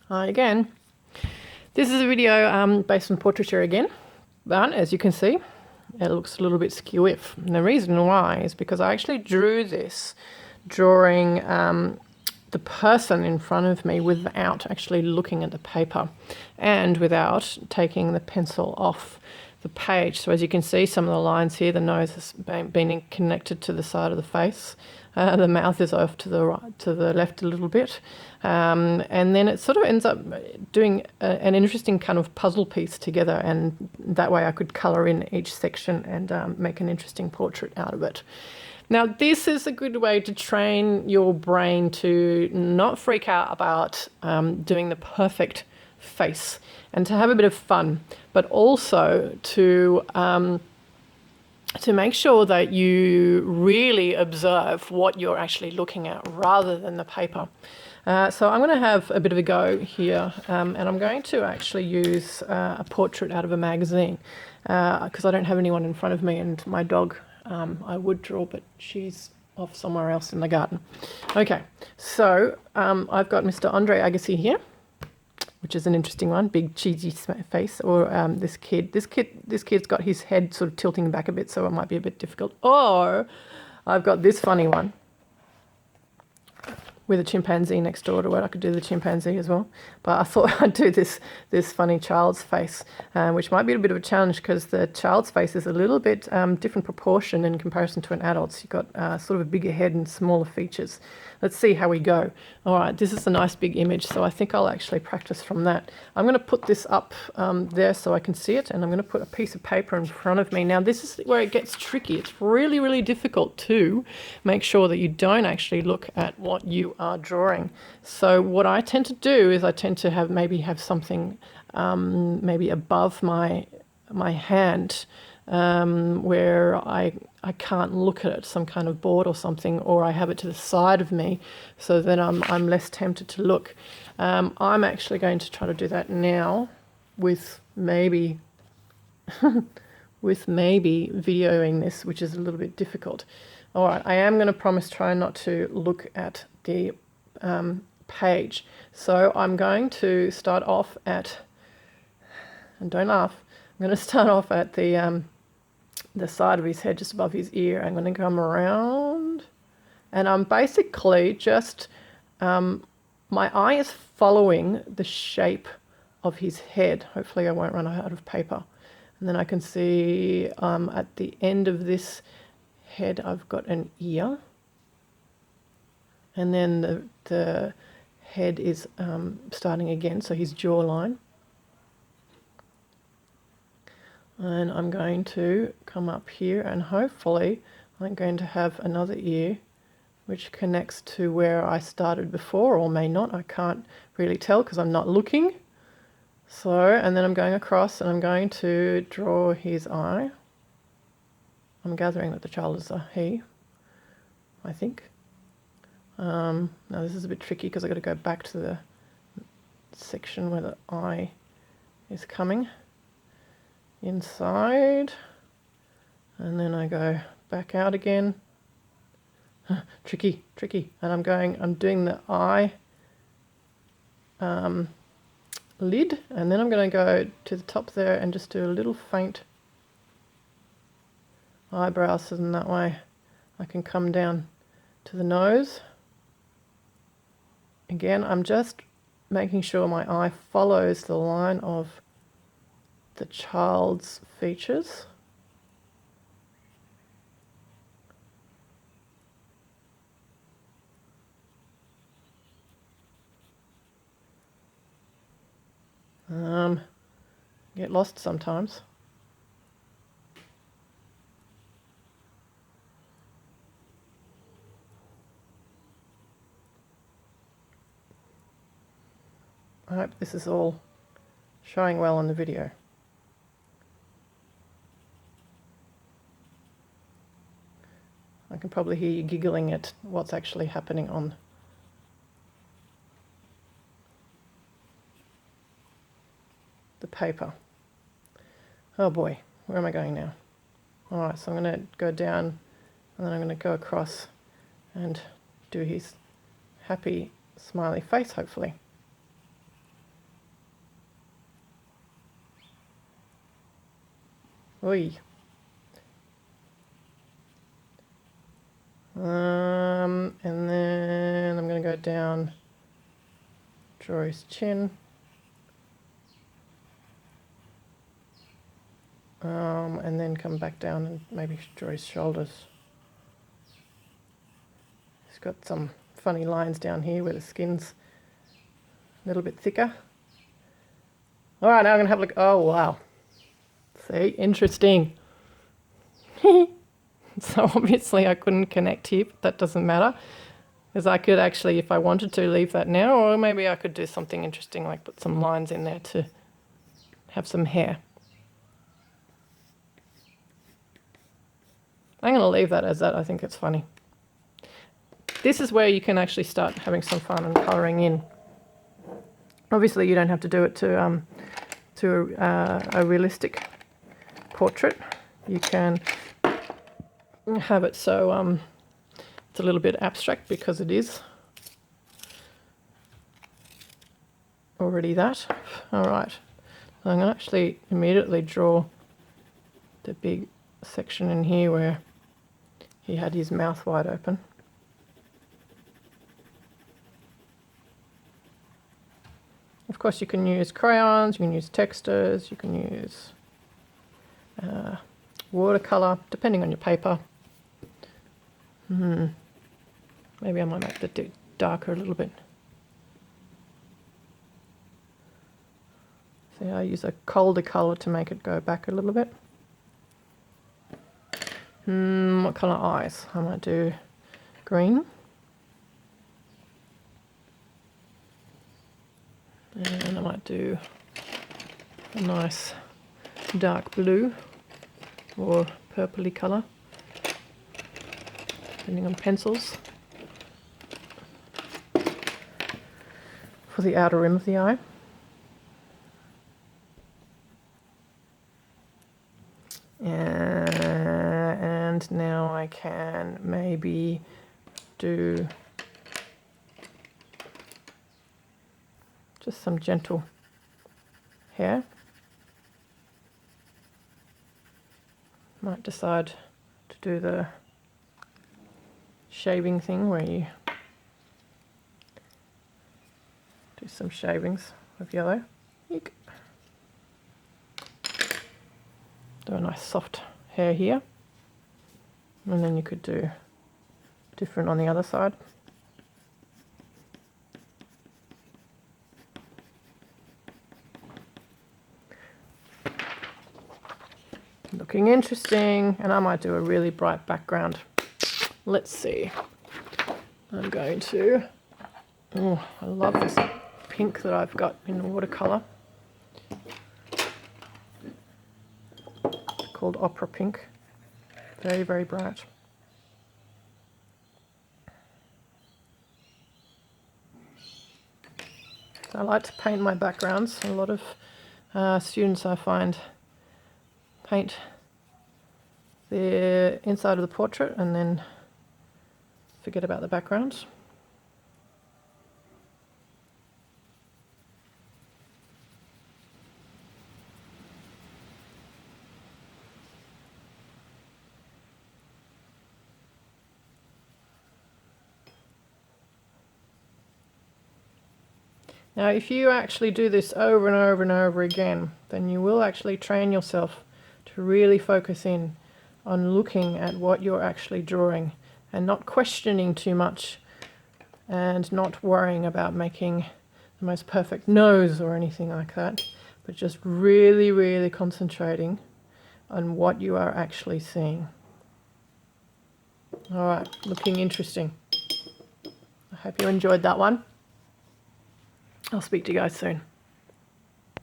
Hi again. This is a video based on portraiture again, but as you can see, it looks a little bit skew-if. And the reason why is because I actually drew this drawing the person in front of me without actually looking at the paper and without taking the pencil off the page. So as you can see, some of the lines here, the nose has been connected to the side of the face. The mouth is off to the right, to the left a little bit. And then it sort of ends up doing an interesting kind of puzzle piece together, and that way I could colour in each section and make an interesting portrait out of it. Now, this is a good way to train your brain to not freak out about doing the perfect face and to have a bit of fun, but also to make sure that you really observe what you're actually looking at rather than the paper. So I'm going to have a bit of a go here, and I'm going to actually use a portrait out of a magazine because I don't have anyone in front of me, and my dog I would draw, but she's off somewhere else in the garden. Okay, so I've got Mr. Andre Agassi here, which is an interesting one, big cheesy face, or this kid. This kid's got his head sort of tilting back a bit, so it might be a bit difficult. Or I've got this funny one with a chimpanzee next door to it. I could do the chimpanzee as well, but I thought I'd do this funny child's face, which might be a bit of a challenge because the child's face is a little bit different proportion in comparison to an adult's. You've got sort of a bigger head and smaller features. Let's see how we go. All right, this is a nice big image, so I think I'll actually practice from that. I'm going to put this up there so I can see it, and I'm going to put a piece of paper in front of me. Now, this is where it gets tricky. It's really, really difficult to make sure that you don't actually look at what you are drawing. So what I tend to do is I tend to have something maybe above my hand where I can't look at it, some kind of board or something, or I have it to the side of me so that I'm less tempted to look. I'm actually going to try to do that now with maybe videoing this, which is a little bit difficult. All right, I am going to promise try not to look at the page. So I'm going to start off at, and don't laugh, I'm going to start off at the side of his head, just above his ear. I'm going to come around, and I'm basically just, my eye is following the shape of his head. Hopefully I won't run out of paper. And then I can see at the end of this head I've got an ear, and then the head is starting again, so his jawline. And I'm going to come up here, and hopefully I'm going to have another ear which connects to where I started before, or may not. I can't really tell because I'm not looking. So, and then I'm going across and I'm going to draw his eye. I'm gathering that the child is a he, I think. Now this is a bit tricky because I've got to go back to the section where the eye is coming inside, and then I go back out again. Tricky. And I'm doing the eye lid, and then I'm going to go to the top there and just do a little faint eyebrow, so in that way I can come down to the nose. Again, I'm just making sure my eye follows the line of the child's features. Get lost sometimes. I hope this is all showing well in the video. I can probably hear you giggling at what's actually happening on the paper. Oh boy, where am I going now? All right, so I'm going to go down, and then I'm going to go across and do his happy smiley face, hopefully. Oi. And then I'm going to go down, draw his chin. And then come back down and maybe draw his shoulders. He's got some funny lines down here where the skin's a little bit thicker. All right, now I'm going to have a look. Oh, wow. See, interesting. So obviously I couldn't connect here, but that doesn't matter. Because I could actually, if I wanted to, leave that now, or maybe I could do something interesting, like put some lines in there to have some hair. I'm going to leave that as that. I think it's funny. This is where you can actually start having some fun and colouring in. Obviously, you don't have to do it to a realistic portrait. You can have it so it's a little bit abstract, because it is already that. All right, so I'm going to actually immediately draw the big section in here where he had his mouth wide open. Of course, you can use crayons, you can use textures, you can use watercolor, depending on your paper. Maybe I might make the darker a little bit. See, I use a colder color to make it go back a little bit. What color eyes? I might do green. And I might do a nice dark blue or purpley color, depending on pencils, for the outer rim of the eye. And now I can maybe do just some gentle hair. Might decide to do the shaving thing where you do some shavings of yellow. Eek. Do a nice soft hair here, and then you could do different on the other side. Looking interesting, and I might do a really bright background. Let's see. I'm going to, oh, I love this pink that I've got in watercolor. It's called Opera Pink. Very, very bright. So I like to paint my backgrounds. A lot of students, I find, paint the inside of the portrait and then forget about the backgrounds. Now, if you actually do this over and over and over again, then you will actually train yourself to really focus in on looking at what you're actually drawing and not questioning too much and not worrying about making the most perfect nose or anything like that, but just really, really concentrating on what you are actually seeing. All right, looking interesting. I hope you enjoyed that one. I'll speak to you guys soon.